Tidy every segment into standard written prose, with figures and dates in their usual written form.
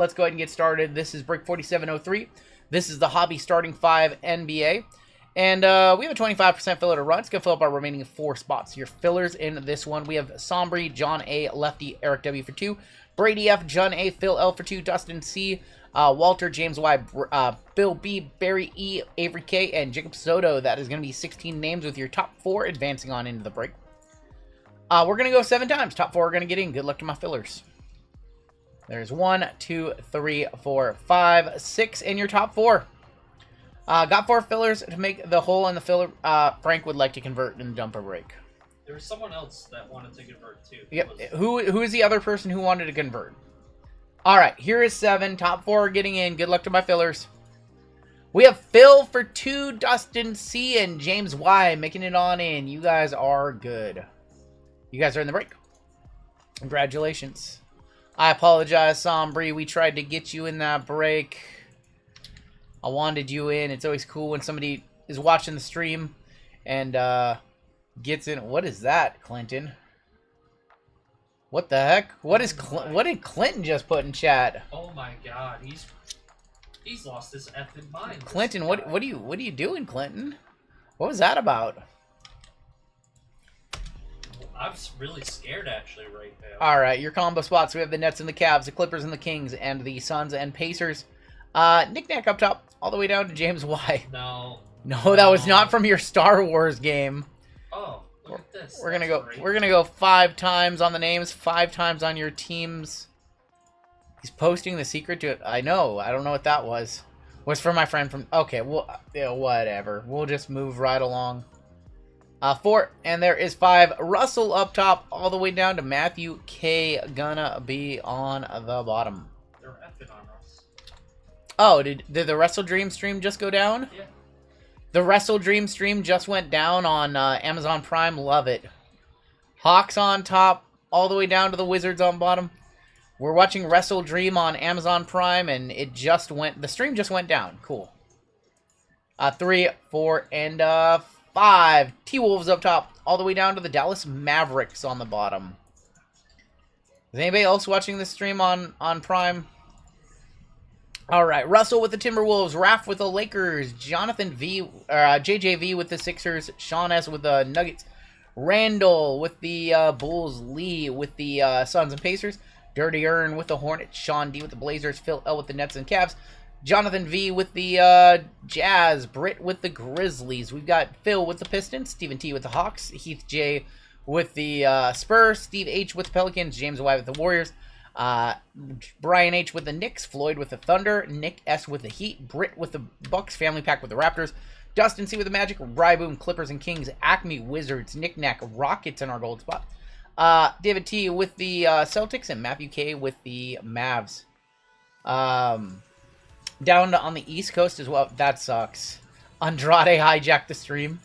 Let's go ahead and get started. This is break 4703. This is the Hobby Starting 5 NBA. And we have a 25% filler to run. It's going to fill up our remaining 4 spots. Your fillers in this one, we have Sombri, John A, Lefty, Eric W for 2, Brady F, John A, Phil L for 2, Dustin C, Walter, James Y, Bill B, Barry E, Avery K, and Jacob Soto. That is going to be 16 names with your top 4 advancing on into the break. We're going to go 7 times. Top 4 are going to get in. Good luck to my fillers. There's 1, 2, 3, 4, 5, 6 in your top 4. Got 4 fillers to make the hole in the filler. Frank would like to convert in the jumper break. There was someone else that wanted to convert too. Yep. Who is the other person who wanted to convert? All right. Here is 7. Top 4 are getting in. Good luck to my fillers. We have Phil for 2, Dustin C, and James Y making it on in. You guys are good. You guys are in the break. Congratulations. I apologize, Sombri. We tried to get you in that break. I wanted you in. It's always cool when somebody is watching the stream and gets in. What is that, Clinton? What the heck? What did Clinton just put in chat? Oh my God, he's lost his effing mind. Clinton, what are you doing, Clinton? What was that about? I'm really scared actually right now. All right, your combo spots. We have the Nets and the Cavs, the Clippers and the Kings, and the Suns and Pacers. Knick-knack up top, all the way down to James Y. No, that was not from your Star Wars game. Oh, look at this. We're gonna go 5 times on the names, 5 times on your teams. He's posting the secret to it. I know. I don't know what that was. Was for my friend from. Okay, well, yeah, whatever. We'll just move right along. 4, and there is 5. Russell up top, all the way down to Matthew K. Gonna be on the bottom. They're effing on us. Oh, did the Wrestle Dream stream just go down? Yeah. The Wrestle Dream stream just went down on Amazon Prime. Love it. Hawks on top, all the way down to the Wizards on bottom. We're watching Wrestle Dream on Amazon Prime, and the stream just went down. Cool. 3, 4, and 5. T-Wolves up top, all the way down to the Dallas Mavericks on the bottom. Is anybody else watching this stream on Prime? All right, Russell with the Timberwolves, Raph with the Lakers, Jonathan V, JJV with the Sixers, Sean S with the Nuggets, Randall with the Bulls, Lee with the Suns and Pacers, Dirty Earn with the Hornets, Sean D with the Blazers, Phil L with the Nets and Cavs, Jonathan V with the Jazz, Britt with the Grizzlies. We've got Phil with the Pistons, Stephen T with the Hawks, Heath J with the Spurs, Steve H with the Pelicans, James Y with the Warriors, Brian H with the Knicks, Floyd with the Thunder, Nick S with the Heat, Britt with the Bucks, Family Pack with the Raptors, Dustin C with the Magic, Ryboom, Clippers and Kings, Acme, Wizards, Knick-Knack, Rockets in our gold spot, David T with the Celtics, and Matthew K with the Mavs. Down on the East Coast as well. That sucks. Andrade hijacked the stream.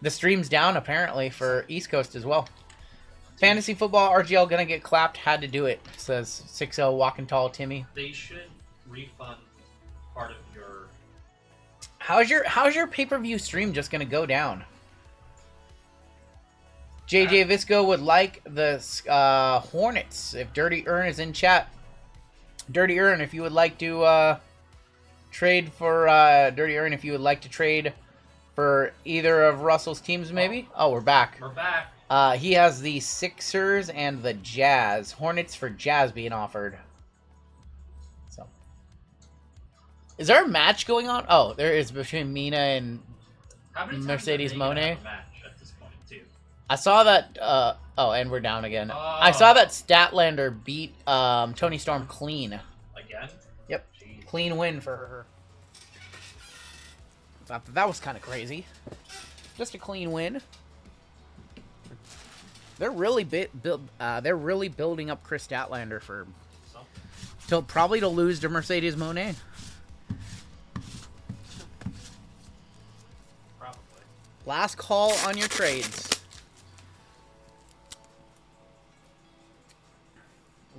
The stream's down, apparently, for East Coast as well. Fantasy football, RGL gonna get clapped. Had to do it, says 6-0 walking tall Timmy. They should refund part of your... How's your pay-per-view stream just gonna go down? JJ Visco would like the Hornets. If Dirty Earn is in chat. Dirty Earn, if you would like to... trade for Dirty Earn if you would like to trade for either of Russell's teams, maybe. Oh, we're back. We're back. He has the Sixers and the Jazz. Hornets for Jazz being offered. So, is there a match going on? Oh, there is between Mina and Mercedes Moné. At this point, too? I saw that. Oh, and we're down again. I saw that Statlander beat Tony Storm clean. Again? Yep. Clean win for her. Thought that was kind of crazy. Just a clean win. They're really building up Chris Statlander for probably to lose to Mercedes Moné. Probably. Last call on your trades.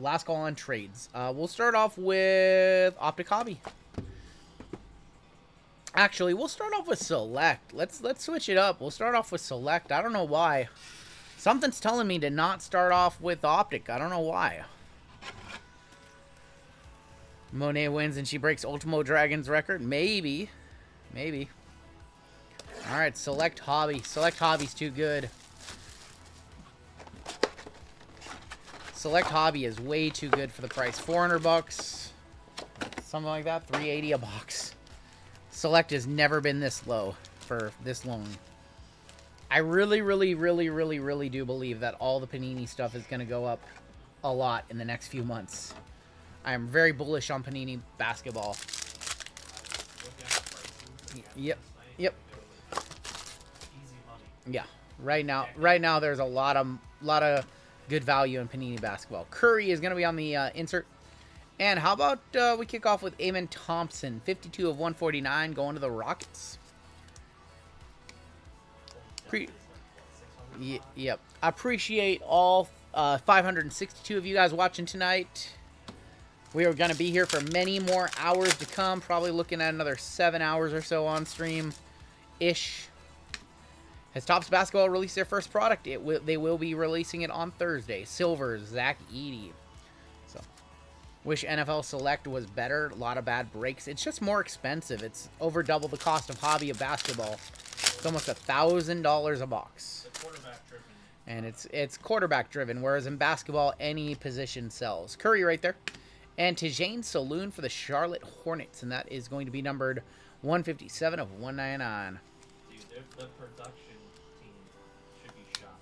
Last call on trades. We'll start off with Optic Hobby. Actually, we'll start off with Select. Let's switch it up. We'll start off with Select. I don't know why. Something's telling me to not start off with Optic. I don't know why. Monet wins and she breaks Ultimo Dragon's record. Maybe. Maybe. Alright, Select Hobby. Select Hobby's too good. Select Hobby is way too good for the price. 400 bucks. Something like that. 380 a box. Select has never been this low for this long. I really do believe that all the Panini stuff is going to go up a lot in the next few months. I am very bullish on Panini basketball. Yep. Yep. Yeah. Right now there's a lot of good value in Panini basketball. Curry is going to be on the insert. And how about we kick off with Amen Thompson, 52 of 149, going to the Rockets. Yep. I appreciate all 562 of you guys watching tonight. We are going to be here for many more hours to come. Probably looking at another 7 hours or so on stream-ish. Has Topps Basketball released their first product? They will be releasing it on Thursday. Silver, Zach Edey. So, wish NFL Select was better. A lot of bad breaks. It's just more expensive. It's over double the cost of hobby of basketball. It's almost $1,000 a box. And it's quarterback driven, whereas in basketball, any position sells. Curry right there. And Tijane Saloon for the Charlotte Hornets, and that is going to be numbered 157 of 199. Dude, the production team should be shot.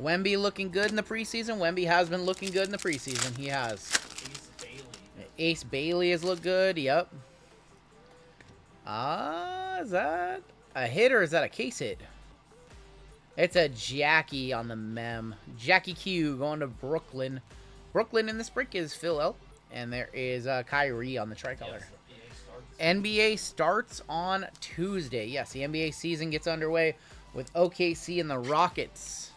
Wemby looking good in the preseason. Wemby has been looking good in the preseason. He has. Ace Bailey has looked good. Yep. Is that a hit or is that a case hit? It's a Jackie on the mem. Jackie Q going to Brooklyn. Brooklyn in this break is Phil L. And there is Kyrie on the tricolor. Yes, NBA starts on Tuesday. Yes, the NBA season gets underway with OKC and the Rockets.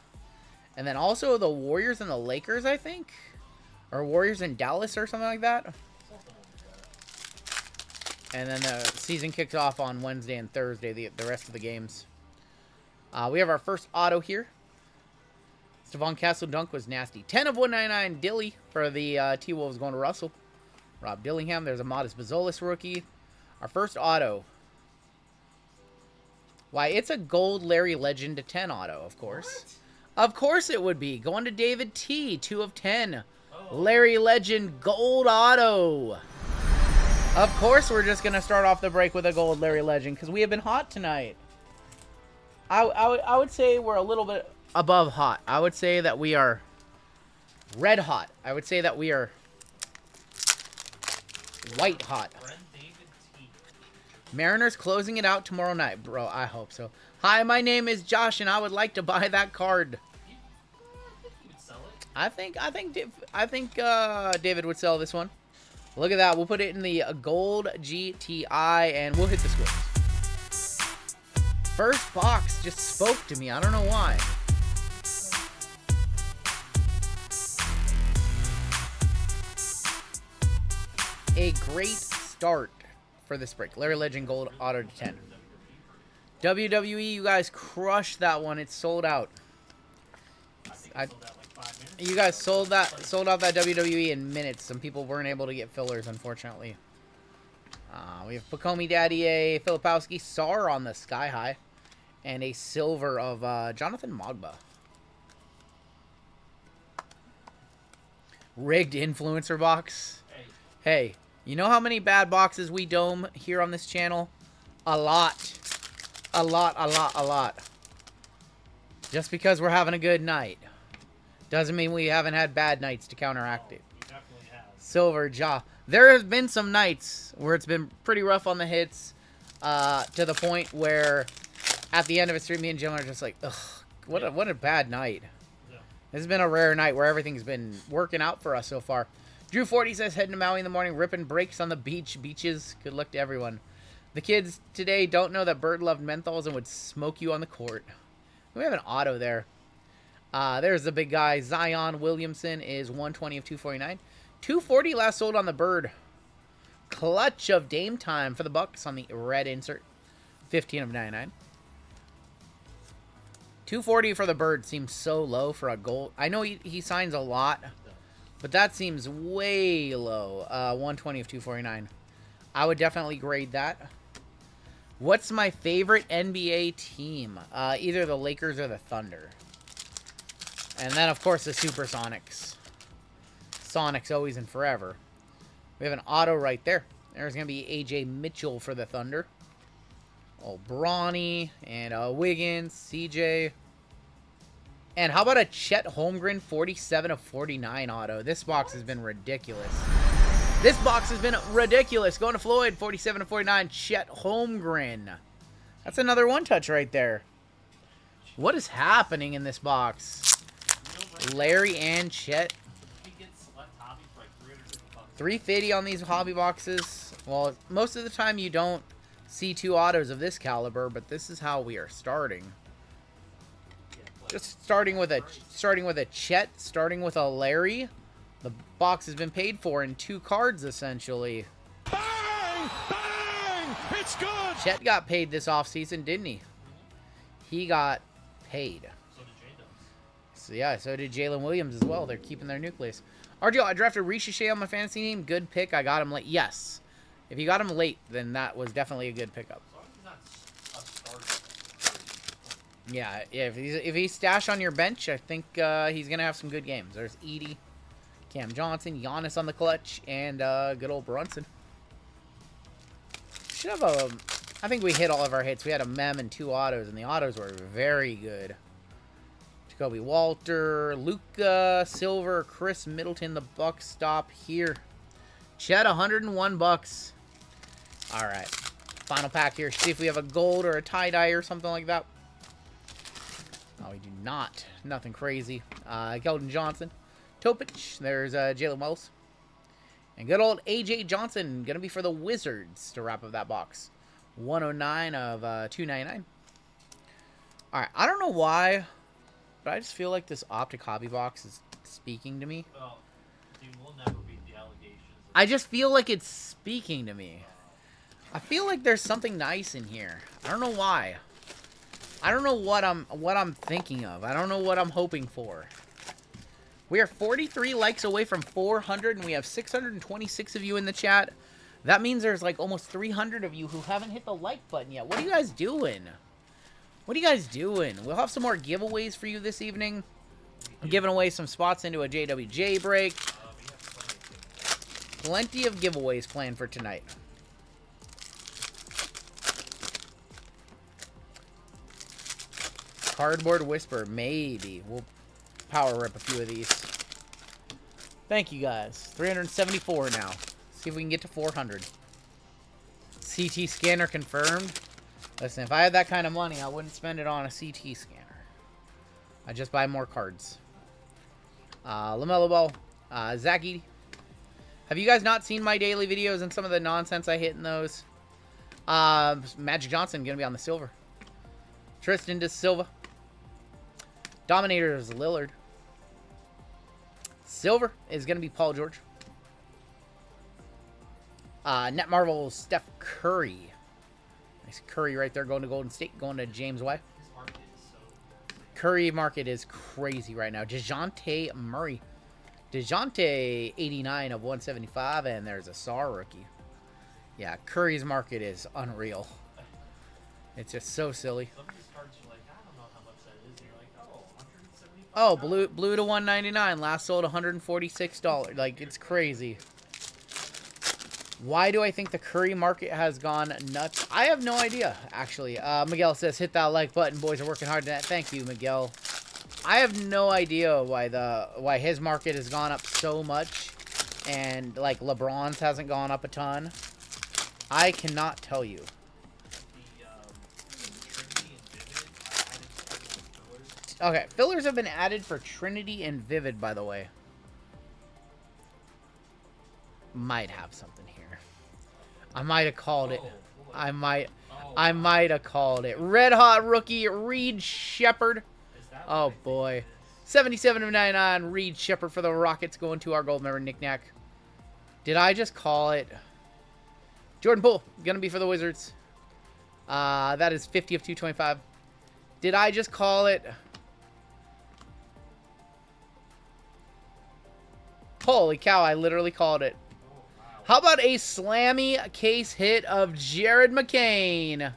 And then also the Warriors and the Lakers, I think. Or Warriors and Dallas or something like that. And then the season kicks off on Wednesday and Thursday, the rest of the games. We have our first auto here. Stephon Castle dunk was nasty. 10 of 199 Dilly for the T-Wolves going to Russell. Rob Dillingham. There's a Modest Bazolis rookie. Our first auto. Why, it's a gold Larry Legend to 10 auto, of course. What? Of course it would be. Going to David T. 2 of 10. Oh. Larry Legend gold auto. Of course we're just going to start off the break with a gold Larry Legend because we have been hot tonight. I would say we're a little bit above hot. I would say that we are red hot. I would say that we are white hot. Mariners closing it out tomorrow night. Bro, I hope so. Hi, my name is Josh, and I would like to buy that card. I think David would sell this one. Look at that. We'll put it in the gold GTI, and we'll hit the scores. First box just spoke to me. I don't know why. A great start for this break. Larry Legend Gold Auto to 10. WWE, you guys crushed that one. It's sold out. You guys sold out that WWE in minutes. Some people weren't able to get fillers, unfortunately. We have Pacomi Daddy, a Filipowski, Sar on the Sky High, and a silver of Jonathan Mogba. Rigged influencer box. Hey, you know how many bad boxes we dome here on this channel? A lot. A lot. Just because we're having a good night doesn't mean we haven't had bad nights to counteract it. Definitely have. Silver Jaw. There has been some nights where it's been pretty rough on the hits, to the point where at the end of a stream, me and Jim are just like, ugh, what a bad night. Yeah. This has been a rare night where everything's been working out for us so far. Drew 40 says, heading to Maui in the morning, ripping breaks on the beaches. Good luck to everyone. The kids today don't know that Bird loved menthols and would smoke you on the court. We have an auto there. There's the big guy. Zion Williamson is 120 of 249. 240 last sold on the Bird. Clutch of Dame Time for the Bucks on the red insert. 15 of 99. 240 for the Bird seems so low for a gold. I know he signs a lot, But that seems way low. 120 of 249. I would definitely grade that. What's my favorite NBA team? Either the Lakers or the Thunder. And then, of course, the Supersonics. Sonics always and forever. We have an auto right there. There's going to be A.J. Mitchell for the Thunder. Oh, Bronny and Wiggins, C.J. And how about a Chet Holmgren 47 of 49 auto? This box has been ridiculous. This box has been ridiculous. Going to Floyd, 47 of 49, Chet Holmgren. That's another one-touch right there. What is happening in this box? Larry and Chet. 350 on these hobby boxes. Well, most of the time you don't see two autos of this caliber, but this is how we are starting. Just starting with a Chet, starting with a Larry. The box has been paid for in 2 cards essentially. Bang! Bang! It's good. Chet got paid this offseason, didn't he? He got paid. So did J Dubs. So yeah, so did Jalen Williams as well. They're keeping their nucleus. RGL, I drafted Ricochet on my fantasy team. Good pick. I got him late. Yes. If you got him late, then that was definitely a good pickup. As long as he's not a starter. Yeah, if he's stashed on your bench, I think he's going to have some good games. There's Edie, Cam Johnson, Giannis on the clutch, and good old Brunson. Should have a... I think we hit all of our hits. We had a mem and 2 autos, and the autos were very good. Jacoby Walter, Luca, Silver, Chris Middleton, the buck stop here. Chet, 101 bucks. All right. Final pack here. See if we have a gold or a tie-dye or something like that. No, we do not. Nothing crazy. Keldon Johnson. Topic. There's Jalen Wells. And good old A.J. Johnson. Going to be for the Wizards to wrap up that box. 109 of 299. All right. I don't know why, but I just feel like this Optic Hobby box is speaking to me. Well, dude, we'll never beat the allegations. I just feel like it's speaking to me. I feel like there's something nice in here. I don't know why. I don't know what I'm thinking of. I don't know what I'm hoping for. We are 43 likes away from 400, and we have 626 of you in the chat. That means there's like almost 300 of you who haven't hit the like button yet. What are you guys doing? What are you guys doing? We'll have some more giveaways for you this evening. I'm giving away some spots into a JWJ break. Plenty of giveaways planned for tonight. Cardboard Whisper, maybe. We'll power rip a few of these. Thank you guys. 374 now. See if we can get to 400. CT scanner confirmed. Listen, if I had that kind of money, I wouldn't spend it on a CT scanner. I'd just buy more cards. LaMelo Ball. Zach Edey. Have you guys not seen my daily videos and some of the nonsense I hit in those? Magic Johnson going to be on the silver. Tristan De Silva. Dominator is Lillard. Silver is going to be Paul George. Net Marvel, Steph Curry. Nice Curry right there going to Golden State, going to James White. His market is so... Curry market is crazy right now. DeJounte Murray. DeJounte, 89 of 175, and there's a SAR rookie. Yeah, Curry's market is unreal. It's just so silly. Some of these cards are like, I don't know how much that is. And you're like, oh, $175. Oh, blue to 199. Last sold $146. Like, it's crazy. Why do I think the Curry market has gone nuts? I have no idea, actually. Miguel says, hit that like button. Boys are working hard tonight. Thank you, Miguel. I have no idea why his market has gone up so much, and like LeBron's hasn't gone up a ton. I cannot tell you. Okay, fillers have been added for Trinity and Vivid, by the way. Might have something here. I might have called it. I might have called it. Red Hot rookie Reed Shepard. Oh boy. 77 of 99 Reed Shepard for the Rockets going to our gold member Knick-Knack. Did I just call it? Jordan Poole gonna be for the Wizards. That is 50 of 225. Did I just call it? Holy cow, I literally called it. How about a slammy case hit of Jared McCain?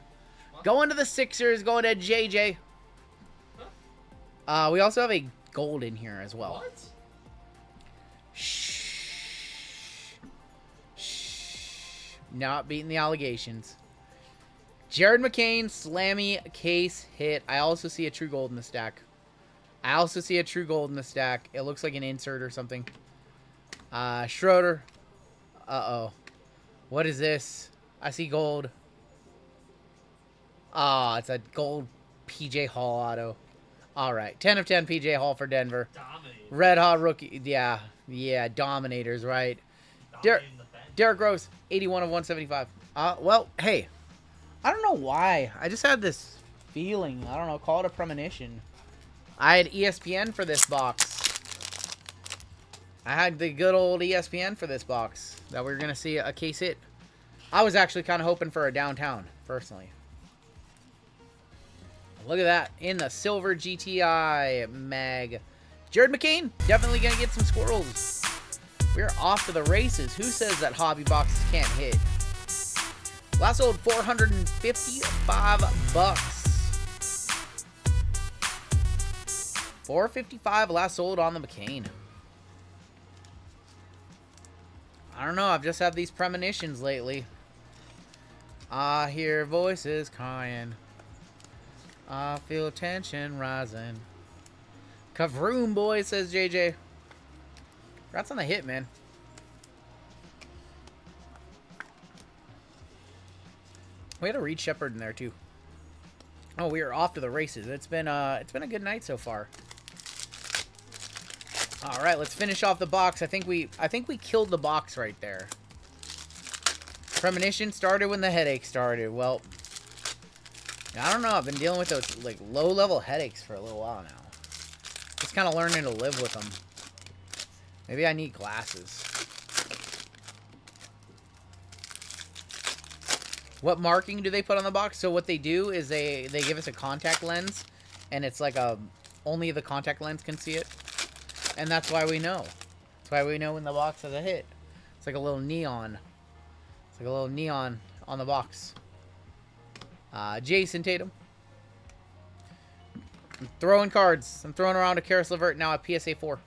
Going to the Sixers, going to JJ. We also have a gold in here as well. What? Shh. Shh. Not beating the allegations. Jared McCain, slammy case hit. I also see a true gold in the stack. It looks like an insert or something. Schroeder. Uh-oh. What is this? I see gold. It's a gold PJ Hall auto. All right. 10 of 10 PJ Hall for Denver. Dominating. Red hot rookie. Yeah. Dominators, right? Dominating the bench. Derrick Rose, 81 of 175. Well, hey. I don't know why. I just had this feeling. I don't know. Call it a premonition. I had ESPN for this box. I had the good old ESPN for this box. That we were going to see a case hit. I was actually kind of hoping for a downtown, personally. Look at that. In the silver GTI mag. Jared McCain, definitely going to get some squirrels. We're off to the races. Who says that hobby boxes can't hit? Last sold $455. $455 last sold on the McCain. I don't know. I've just had these premonitions lately. I hear voices crying. I feel tension rising. Kavroom boy, says JJ. Congrats on the hit, man. We had a Reed Shepherd in there too. Oh, we are off to the races. It's been a good night so far. All right, let's finish off the box. I think we killed the box right there. Premonition started when the headache started. Well, I don't know. I've been dealing with those like low-level headaches for a little while now. Just kind of learning to live with them. Maybe I need glasses. What marking do they put on the box? So what they do is they give us a contact lens, and it's like only the contact lens can see it, and that's why we know. That's why we know when the box has a hit. It's like a little neon. It's like a little neon on the box. Jason Tatum. I'm throwing cards. I'm throwing around a Karis LeVert now at PSA 4.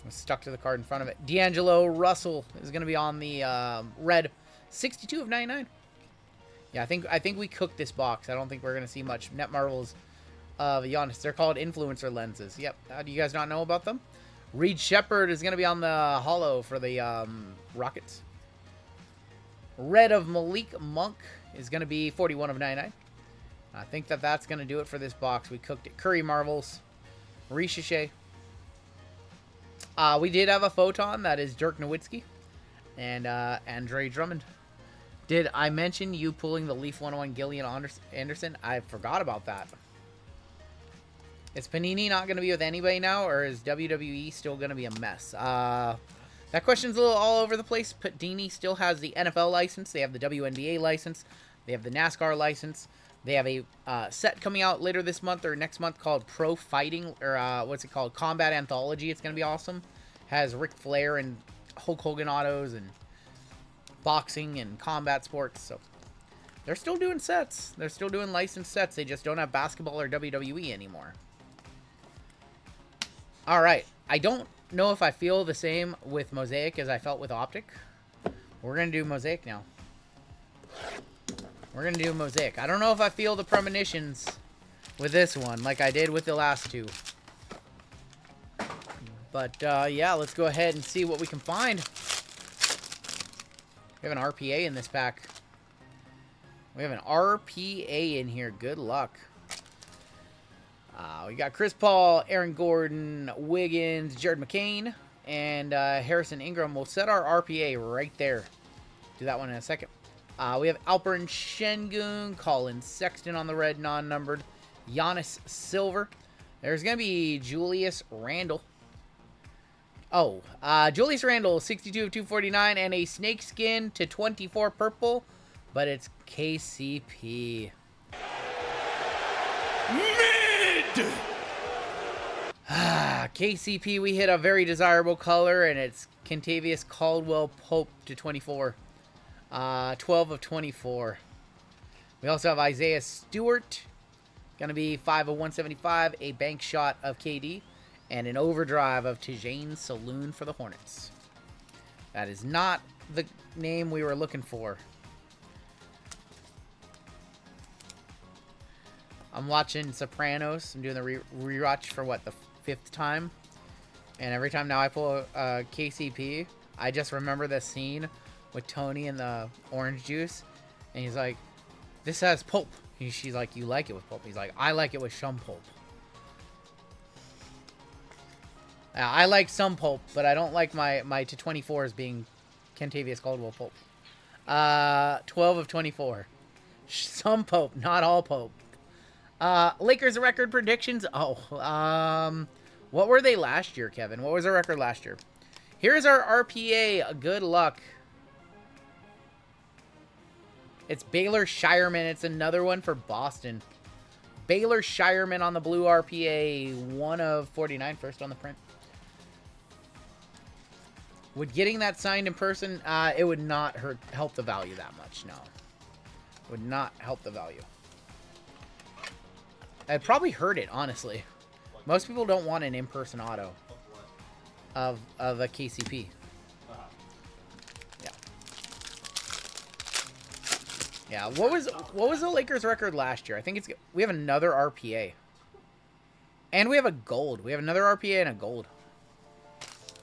I'm stuck to the card in front of it. D'Angelo Russell is going to be on the red. 62 of 99. Yeah, I think we cooked this box. I don't think we're going to see much net marvels of Giannis. They're called influencer lenses. Yep. Do you guys not know about them? Reed Shepherd is going to be on the hollow for the Rockets. Red of Malik Monk is going to be 41 of 99. I think that's going to do it for this box. We cooked it. Curry Marvels. Ricochet. We did have a photon. That is Dirk Nowitzki. And Andre Drummond. Did I mention you pulling the Leaf 101 Gillian Anderson? I forgot about that. Is Panini not going to be with anybody now, or is WWE still going to be a mess? That question's a little all over the place. Panini still has the NFL license. They have the WNBA license. They have the NASCAR license. They have a set coming out later this month or next month called Pro Fighting, or what's it called? Combat Anthology. It's going to be awesome. Has Ric Flair and Hulk Hogan autos and boxing and combat sports. So they're still doing sets. They're still doing licensed sets. They just don't have basketball or WWE anymore. All right. I don't know if I feel the same with Mosaic as I felt with Optic. We're going to do Mosaic now. We're going to do Mosaic. I don't know if I feel the premonitions with this one like I did with the last two. But, yeah, let's go ahead and see what we can find. We have an RPA in this pack. We have an RPA in here. Good luck. We got Chris Paul, Aaron Gordon, Wiggins, Jared McCain, and Harrison Ingram. We'll set our RPA right there. Do that one in a second. We have Alperen Şengün, Colin Sexton on the red, non-numbered. Giannis Silver. There's going to be Julius Randle. Oh, Julius Randle, 62 of 249, and a snakeskin to 24 purple, but it's KCP. Mid! KCP, we hit a very desirable color, and it's Kentavious Caldwell Pope to 24. 12 of 24. We also have Isaiah Stewart. Going to be 5 of 175. A bank shot of KD. And an overdrive of Tijane Saloon for the Hornets. That is not the name we were looking for. I'm watching Sopranos. I'm doing the rewatch for, what, the 5th time? And every time now I pull a KCP, I just remember the scene with Tony and the orange juice. And he's like, this has pulp. She's like, you like it with pulp? He's like, I like it with some pulp. I like some pulp, but I don't like my to 24s being Kentavious Caldwell Pope. 12 of 24. Some Pope, not all Pope. Lakers record predictions. Oh, what were they last year, Kevin? What was their record last year? Here's our RPA. Good luck. It's Baylor Shireman. It's another one for Boston. Baylor Shireman on the blue RPA. 1 of 49. First on the print. Would getting that signed in person, it would not help the value that much, no. Would not help the value. I'd probably hurt it, honestly. Most people don't want an in-person auto of a KCP. Yeah. Yeah, what was the Lakers record last year? I think we have another RPA. And we have a gold. We have another RPA and a gold.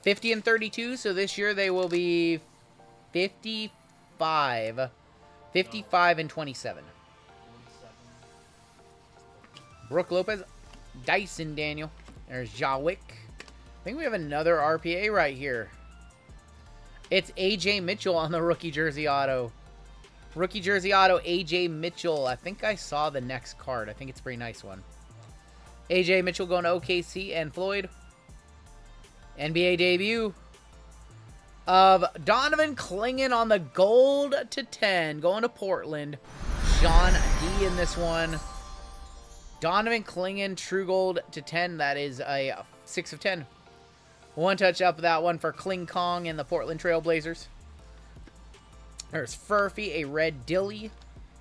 50 and 32, so this year they will be 55. 55 and 27. Brooke Lopez. Dyson Daniel. There's Jawick. I think we have another RPA right here. It's AJ Mitchell on the rookie jersey auto. Rookie jersey auto, AJ Mitchell. I think I saw the next card. I think it's a pretty nice one. AJ Mitchell going to OKC and Floyd. NBA debut of Donovan Clingan on the gold to 10. Going to Portland. Sean D in this one. Donovan Clingan, true gold to 10. That is a 6 of 10. One touch up that one for Kling Kong and the Portland Trail Blazers. There's Furphy, a red Dilly.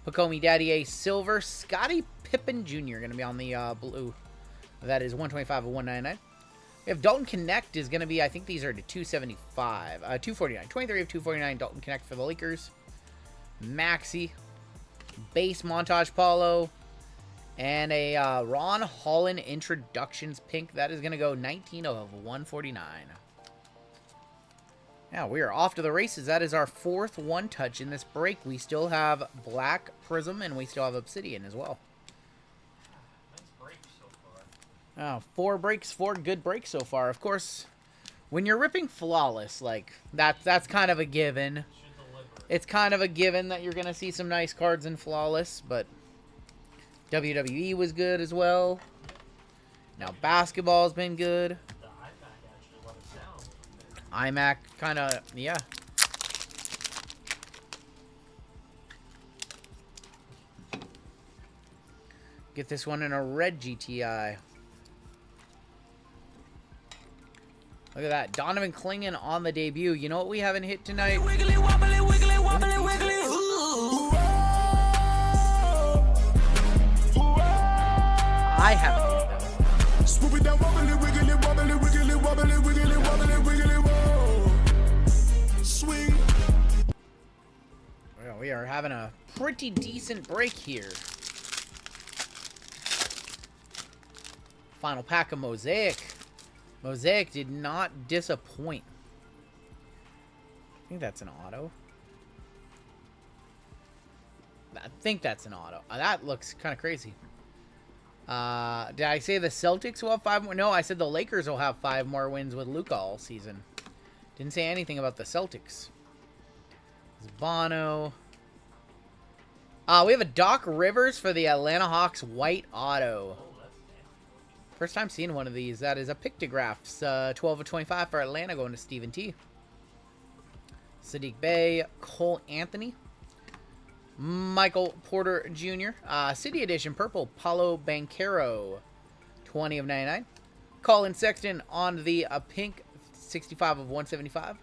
Pacomi Daddy, a silver. Scottie Pippen Jr. going to be on the blue. That is 125 of 199. We have Dalton Connect is going to be, I think these are to 275. 249. 23 of 249 Dalton Connect for the Lakers. Maxi. Base Montage Paulo. And a Ron Holland Introductions Pink. That is going to go 19 of 149. Yeah, we are off to the races. That is our 4th one-touch in this break. We still have Black Prism, and we still have Obsidian as well. Oh, 4 breaks, 4 good breaks so far. Of course, when you're ripping Flawless, like, that's kind of a given. It's kind of a given that you're going to see some nice cards in Flawless, but WWE was good as well. Now basketball's been good. iMac kind of, yeah. Get this one in a red GTI. Look at that. Donovan Clingan on the debut. You know what we haven't hit tonight? Wiggly, wobbly, wiggly, wobbly, wiggly. I haven't hit them. Swoop it down, wobbly, wiggly, wobbly, wiggly, wobbly, wiggly, wobbly, wiggly, whoa. Swing. Well, we are having a pretty decent break here. Final pack of Mosaic. Mosaic did not disappoint. I think that's an auto. I think that's an auto. That looks kind of crazy. Did I say the Celtics will have 5 more? No, I said the Lakers will have 5 more wins with Luka all season. Didn't say anything about the Celtics. Bono. We have a Doc Rivers for the Atlanta Hawks white auto. First time seeing one of these. That is a Pictographs. 12 of 25 for Atlanta going to Stephen T. Sadiq Bey. Cole Anthony. Michael Porter Jr. City Edition Purple. Paulo Banchero. 20 of 99. Colin Sexton on the pink 65 of 175.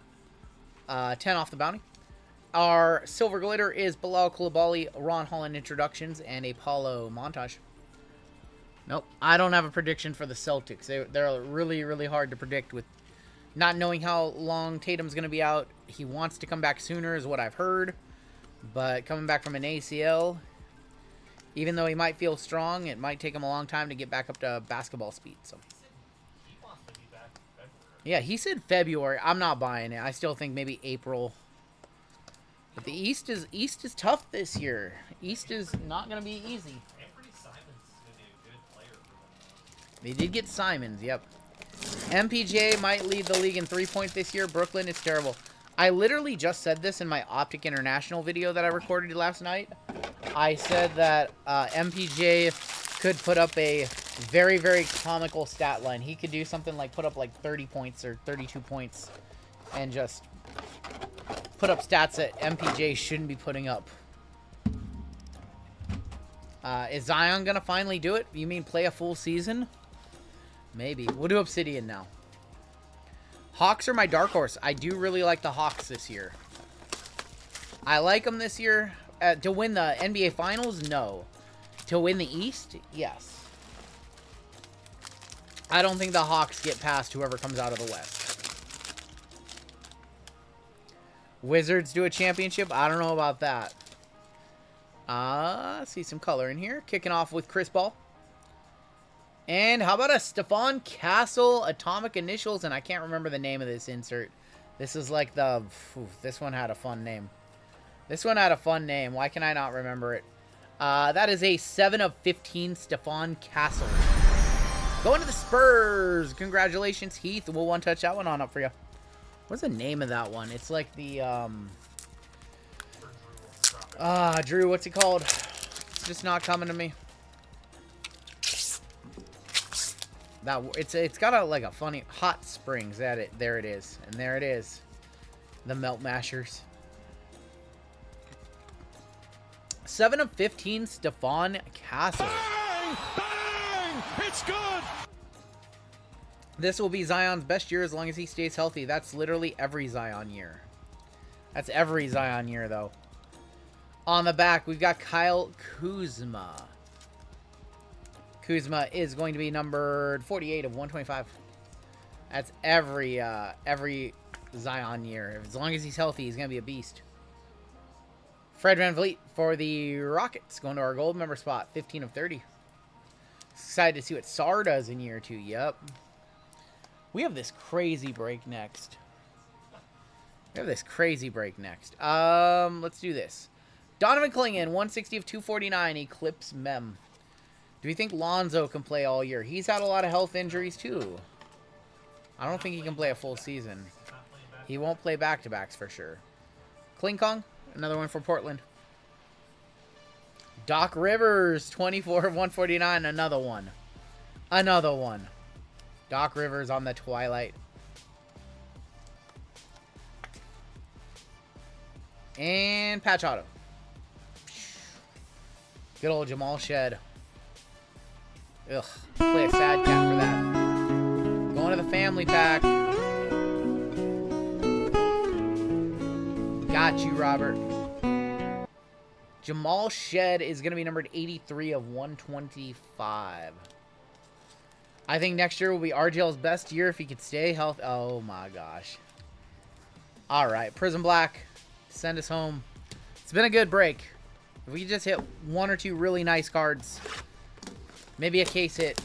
10 off the bounty. Our silver glitter is Bilal Coulibaly, Ron Holland introductions, and a Paulo montage. Nope, I don't have a prediction for the Celtics. They're really, really hard to predict with not knowing how long Tatum's going to be out. He wants to come back sooner is what I've heard. But coming back from an ACL, even though he might feel strong, it might take him a long time to get back up to basketball speed. So, He wants to be back in February. yeah, he said February. I'm not buying it. I still think maybe April. But the East is tough this year. East is not going to be easy. Anthony Simons is going to be a good player for them. They did get Simons, yep. MPJ might lead the league in 3-point this year. Brooklyn is terrible. I literally just said this in my Optic International video that I recorded last night. I said that MPJ could put up a very, very comical stat line. He could do something like put up like 30 points or 32 points and just put up stats that MPJ shouldn't be putting up. Is Zion going to finally do it? You mean play a full season? Maybe. We'll do Obsidian now. Hawks are my dark horse. I do really like the Hawks this year. I like them this year. To win the NBA Finals? No. To win the East? Yes. I don't think the Hawks get past whoever comes out of the West. Wizards do a championship? I don't know about that. See some color in here. Kicking off with Chris Paul. And how about a Stephon Castle Atomic Initials? And I can't remember the name of this insert. This is like the... this one had a fun name. This one had a fun name. Why can I not remember it? That is a 7 of 15 Stephon Castle. Going to the Spurs. Congratulations, Heath. We'll one-touch that one on up for you. What's the name of that one? It's like the... Drew, what's it called? It's just not coming to me. That it's got a like a funny Hot Springs. There it is, and there it is, the Melt Mashers. 7 of 15, Stephon Castle. Bang! Bang! It's good! This will be Zion's best year as long as he stays healthy. That's literally every Zion year. That's every Zion year, though. On the back, we've got Kyle Kuzma. Kuzma is going to be numbered 48 of 125. That's every Zion year. As long as he's healthy, he's going to be a beast. Fred VanVleet for the Rockets, going to our gold member spot, 15 of 30. Excited to see what Sar does in year 2. Yep. We have this crazy break next. Let's do this. Donovan Clingan, 160 of 249, Eclipse Mem. Do we think Lonzo can play all year? He's had a lot of health injuries, too. I don't think he can play a full season. He won't play back-to-backs for sure. Kling Kong, another one for Portland. Doc Rivers, 24 of 149, another one. Doc Rivers on the Twilight. And Patch Auto. Good old Jamal Shed. Ugh, play a sad cat for that. Going to the family pack. Got you, Robert. Jamal Shed is going to be numbered 83 of 125. I think next year will be RGL's best year if he could stay healthy. Oh my gosh. All right, Prism Black, send us home. It's been a good break. If we could just hit one or two really nice cards. Maybe a case hit.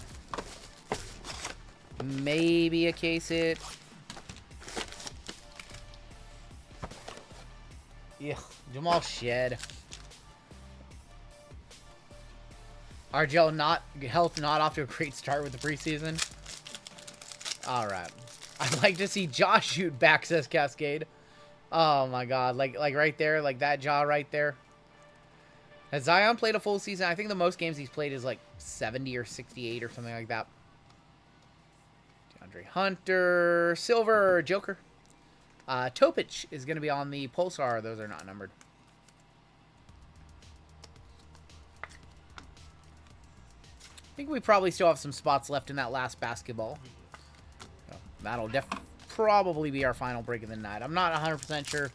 Yeah, Jamal Shed. RGL health not off to a great start with the preseason. All right. I'd like to see Josh shoot back, says Cascade. Oh my God, like right there, like that jaw right there. Has Zion played a full season? I think the most games he's played is like 70 or 68 or something like that. DeAndre Hunter, Silver, Joker. Topic is going to be on the Pulsar. Those are not numbered. I think we probably still have some spots left in that last basketball. That'll probably be our final break of the night. I'm not 100% sure.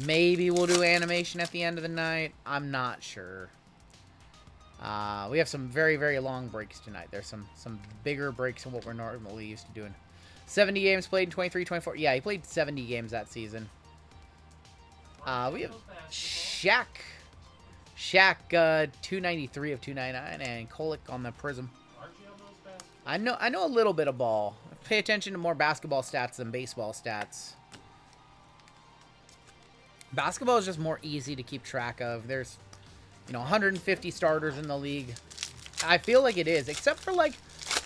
Maybe we'll do animation at the end of the night. I'm not sure. We have some very, very long breaks tonight. There's some bigger breaks than what we're normally used to doing. 70 games played in 23, 24. Yeah, he played 70 games that season. We have Shaq. Shaq, 293 of 299, and Kolik on the Prism. I know a little bit of ball. Pay attention to more basketball stats than baseball stats. Basketball is just more easy to keep track of. There's, 150 starters in the league. I feel like it is, except for like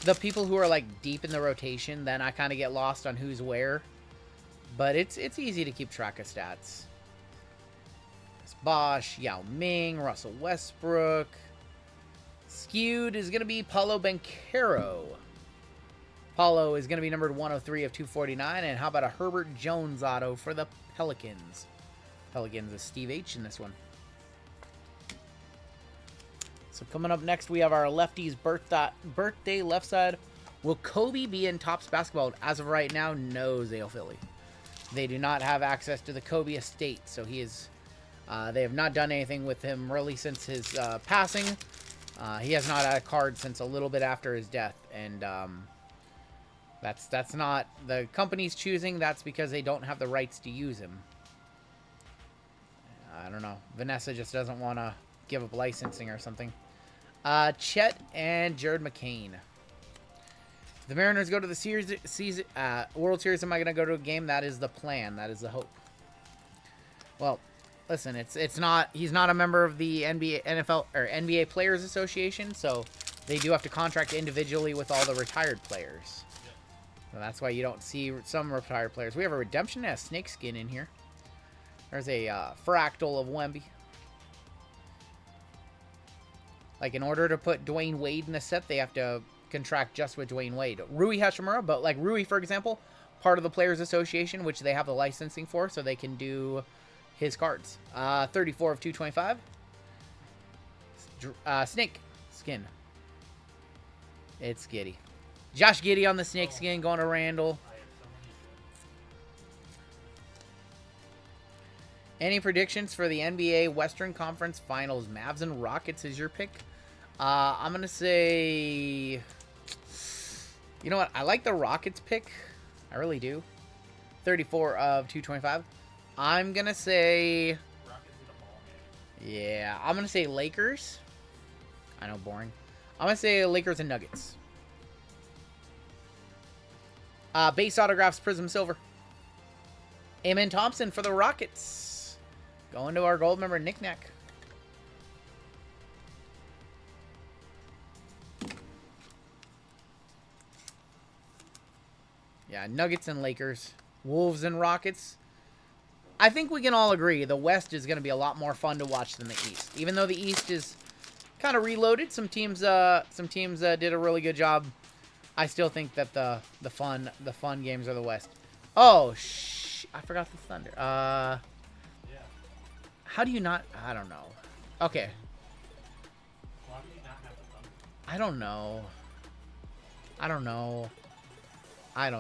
the people who are like deep in the rotation. Then I kind of get lost on who's where. But it's easy to keep track of stats. It's Bosch, Yao Ming, Russell Westbrook. Skewed is going to be Paulo Banchero. Paulo is going to be numbered 103 of 249. And how about a Herbert Jones auto for the Pelicans? Pelicans is Steve H in this one. So coming up next, we have our lefties birthday left side. Will Kobe be in Topps Basketball? As of right now, no, Zale Philly. They do not have access to the Kobe estate, so he is. They have not done anything with him really since his passing. He has not had a card since a little bit after his death, and that's not the company's choosing. That's because they don't have the rights to use him. I don't know. Vanessa just doesn't want to give up licensing or something. Chet and Jared McCain. If the Mariners go to the World Series, am I going to go to a game? That is the plan. That is the hope. Well, listen, it's not. He's not a member of the NFL or NBA Players Association, so they do have to contract individually with all the retired players. So that's why you don't see some retired players. We have a redemption and a snakeskin in here. There's a fractal of Wemby. Like, in order to put Dwayne Wade in the set, they have to contract just with Dwayne Wade. Rui Hachimura, but like Rui, for example, part of the Players Association, which they have the licensing for, so they can do his cards. 34 of 225. Snake skin. It's Giddey. Josh Giddey on the snake skin, going to Randall. Any predictions for the NBA Western Conference Finals? Mavs and Rockets is your pick. I'm going to say... You know what? I like the Rockets pick. I really do. 34 of 225. I'm going to say... Yeah, I'm going to say Lakers. I know, boring. I'm going to say Lakers and Nuggets. Base autographs, Prism Silver. Amen Thompson for the Rockets. Going to our gold member, Knick-Knack. Yeah, Nuggets and Lakers. Wolves and Rockets. I think we can all agree the West is going to be a lot more fun to watch than the East. Even though the East is kind of reloaded, some teams did a really good job. I still think that the fun games are the West. Oh, I forgot the Thunder. How do you not? I don't know. Okay. Why do you not have the Thunder? I don't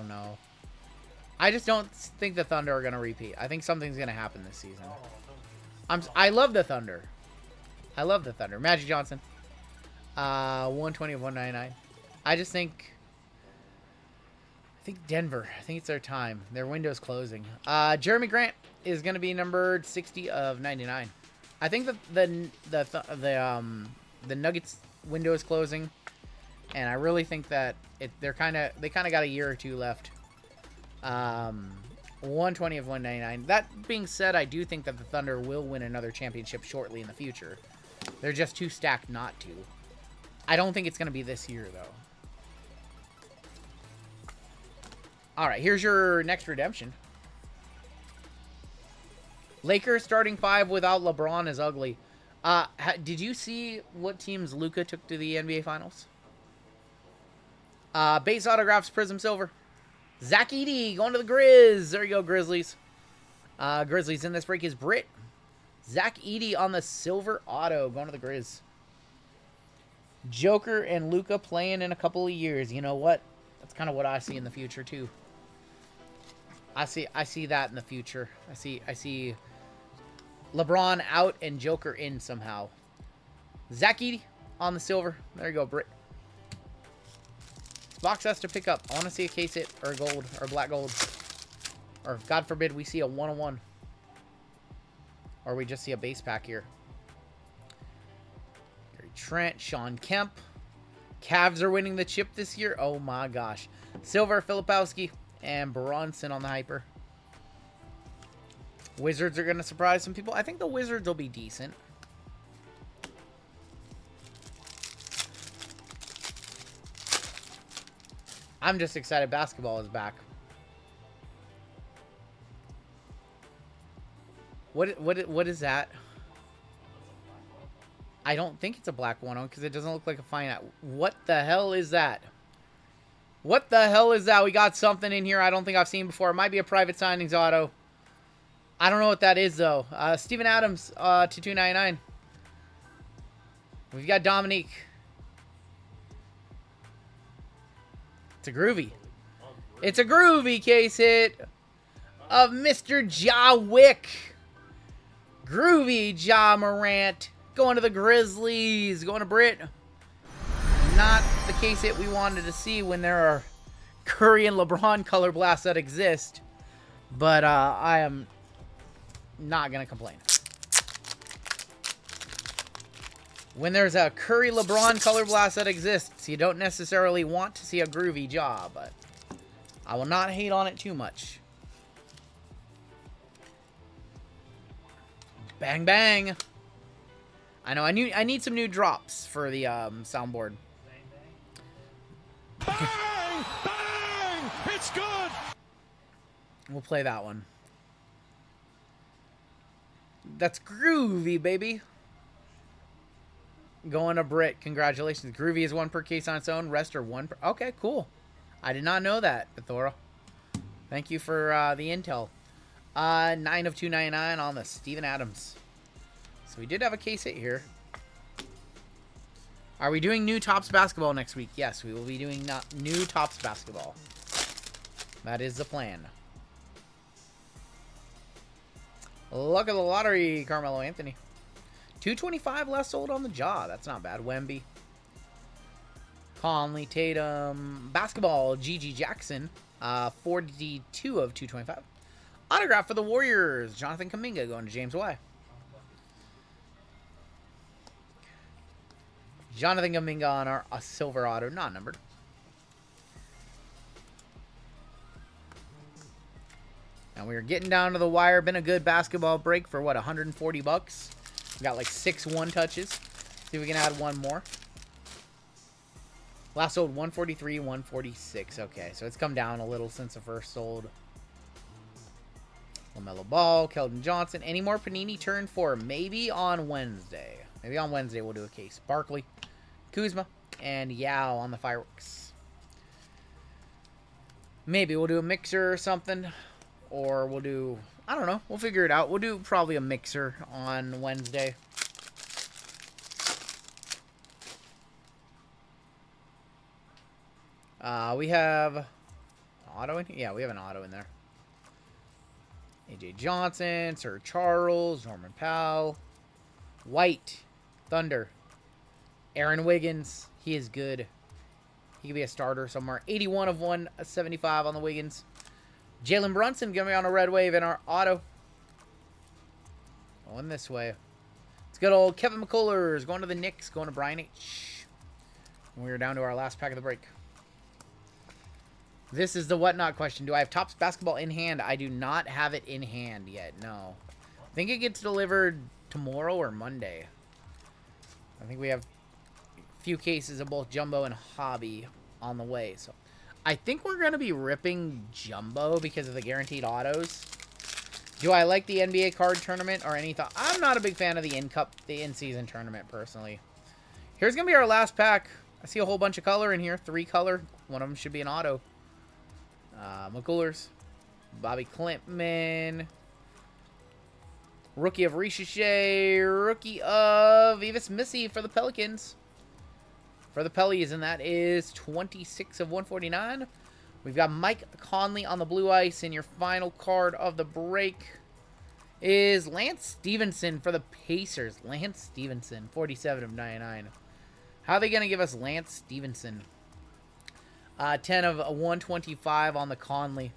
know. I just don't think the Thunder are going to repeat. I think something's going to happen this season. I love the Thunder. Magic Johnson. 120 of 199. I think Denver. I think it's their time. Their window's closing. Jeremy Grant is going to be numbered 60 of 99. I think that the Nuggets window is closing, and I really think that they kind of got a year or two left. 120 of 199. That being said, I do think that the Thunder will win another championship shortly in the future. They're just too stacked not to. I don't think it's going to be this year, though. All right, here's your next redemption. Lakers starting five without LeBron is ugly. Did you see what teams Luka took to the NBA Finals? Base autographs, Prism Silver. Zach Edey going to the Grizz. There you go, Grizzlies. Grizzlies in this break is Brit. Zach Edey on the silver auto going to the Grizz. Joker and Luka playing in a couple of years. You know what? That's kind of what I see in the future, too. I see that in the future. I see LeBron out and Joker in somehow. Zaki on the silver. There you go, Britt. Box has to pick up. I want to see a case hit or gold or black gold. Or God forbid we see a 101. Or we just see a base pack here. Gary Trent, Sean Kemp. Cavs are winning the chip this year. Oh my gosh. Silver, Filipowski, and Bronson on the hyper. Wizards are going to surprise some people. I think the Wizards will be decent. I'm just excited basketball is back. What is that? I don't think it's a black one because it doesn't look like a fine art. What the hell is that? What the hell is that? We got something in here I don't think I've seen before. It might be a private signings auto. I don't know what that is though. Steven Adams to 299. We've got Dominique. It's a groovy. It's a groovy case hit of Mr. Ja Wick. Groovy Ja Morant. Going to the Grizzlies. Going to Britt. Not the case hit we wanted to see when there are Curry and LeBron color blasts that exist. But I am not going to complain. When there's a Curry LeBron color blast that exists, you don't necessarily want to see a groovy Ja, but I will not hate on it too much. Bang, bang. I know, I need some new drops for the soundboard. Bang! Bang! It's good! We'll play that one. That's groovy, baby. Going to Brit. Congratulations. Groovy is one per case on its own. Rest are one per... Okay, cool. I did not know that, Bethora. Thank you for the intel. 9 of 299 on the Steven Adams. So we did have a case hit here. Are we doing new Topps basketball next week? Yes, we will be doing new Topps basketball. That is the plan. Luck of the lottery, Carmelo Anthony. 225 less sold on the jaw. That's not bad. Wemby. Conley, Tatum. Basketball, Gigi Jackson. 42 of 225. Autograph for the Warriors. Jonathan Kuminga going to James Y. Jonathan Kuminga on our silver auto, not numbered. And we're getting down to the wire. Been a good basketball break for what, 140 bucks? We got like 6 one-touches. See if we can add one more. Last sold 143, 146. Okay, so it's come down a little since the first sold. LaMelo Ball, Keldon Johnson. Any more Panini turn 4? Maybe on Wednesday. Maybe on Wednesday we'll do a case. Barkley, Kuzma, and Yao on the fireworks. Maybe we'll do a mixer or something. Or we'll do... I don't know. We'll figure it out. We'll do probably a mixer on Wednesday. We have an auto in here? Yeah, we have an auto in there. AJ Johnson, Sir Charles, Norman Powell, White, Thunder, Aaron Wiggins. He is good. He could be a starter somewhere. 81 of 175 on the Wiggins. Jalen Brunson going to be on a red wave in our auto. Going this way. It's good old Kevin McCullers going to the Knicks, going to Brian H. We're down to our last pack of the break. This is the whatnot question. Do I have Topps basketball in hand? I do not have it in hand yet. No. I think it gets delivered tomorrow or Monday. I think we have a few cases of both Jumbo and Hobby on the way. So I think we're going to be ripping Jumbo because of the guaranteed autos. Do I like the NBA card tournament or any thought? I'm not a big fan of the in-season tournament, personally. Here's going to be our last pack. I see a whole bunch of color in here. 3 color. One of them should be an auto. McCullers. Bobby Klintman. Rookie of Ricochet. Rookie of Evis Missy for the Pelicans. For the Pellies, and that is 26 of 149. We've got Mike Conley on the blue ice, and your final card of the break is Lance Stevenson for the Pacers. Lance Stevenson, 47 of 99. How are they going to give us Lance Stevenson? 10 of 125 on the Conley.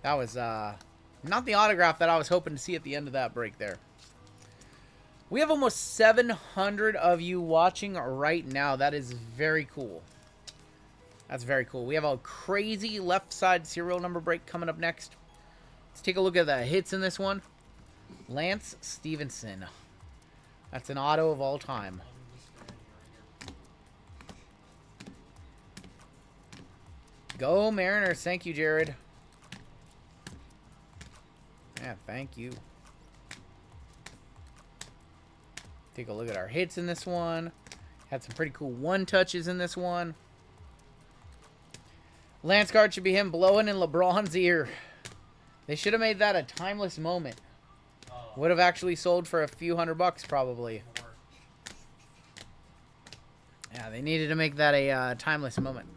That was not the autograph that I was hoping to see at the end of that break there. We have almost 700 of you watching right now. That is very cool. That's very cool. We have a crazy left side serial number break coming up next. Let's take a look at the hits in this one. Lance Stevenson. That's an auto of all time. Go Mariners. Thank you, Jared. Yeah, thank you. Take a look at our hits in this one. Had some pretty cool one touches in this one. Lance card should be him blowing in LeBron's ear. They should have made that a timeless moment. Would have actually sold for a few $100 probably. Yeah, they needed to make that a timeless moment.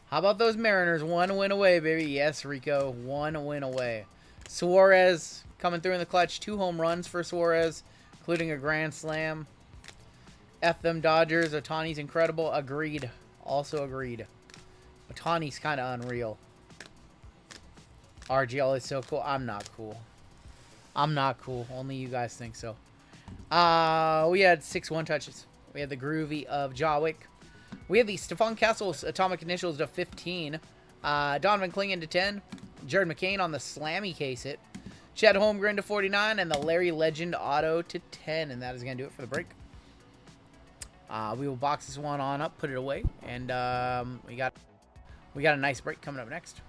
How about those Mariners? 1 win away, baby. Yes, Rico. 1 win away. Suarez coming through in the clutch. 2 home runs for Suarez, including a grand slam. F them Dodgers. Ohtani's incredible. Agreed. Also agreed. Ohtani's kind of unreal. RGL is so cool. I'm not cool. I'm not cool. Only you guys think so. We had 6 one-touches. We had the groovy of Jawick. We have the Stephon Castle's atomic initials to 15. Donovan Clingan to 10. Jared McCain on the slammy case hit. Chad Holmgren to 49. And the Larry Legend auto to 10. And that is going to do it for the break. We will box this one on up, put it away. And we got a nice break coming up next.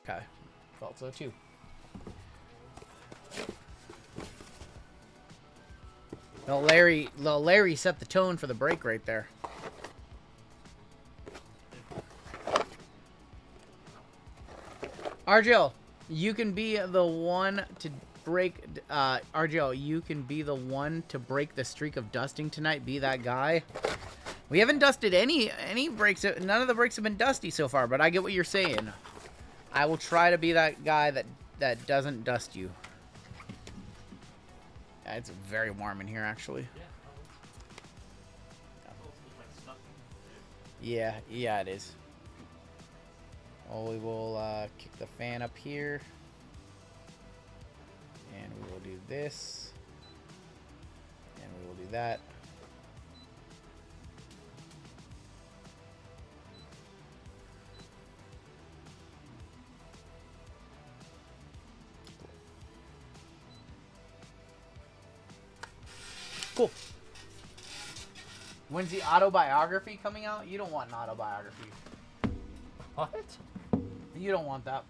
Okay, felt so too. No, Larry set the tone for the break right there. RGL, you can be the one to break. RGL, you can be the one to break the streak of dusting tonight. Be that guy. We haven't dusted any breaks. None of the breaks have been dusty so far, but I get what you're saying. I will try to be that guy that doesn't dust you. Yeah, it's very warm in here, actually. Yeah, it is. Oh, we will kick the fan up here. And we will do this. And we will do that. Cool. When's the autobiography coming out? You don't want an autobiography. What? You don't want that.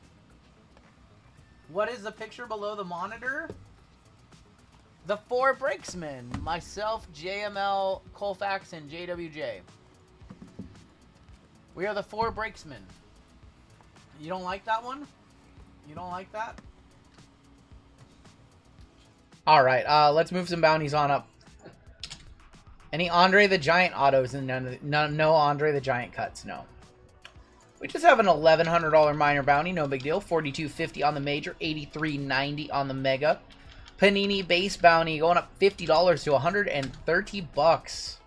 What is the picture below the monitor? The 4 Breaksmen. Myself, JML, Colfax, and JWJ. We are the 4 Breaksmen. You don't like that one? You don't like that? Alright, let's move some bounties on up. Any Andre the Giant autos and no Andre the Giant cuts, no. We just have an $1,100 minor bounty, no big deal. $42.50 on the major, $83.90 on the mega. Panini base bounty going up $50 to $130.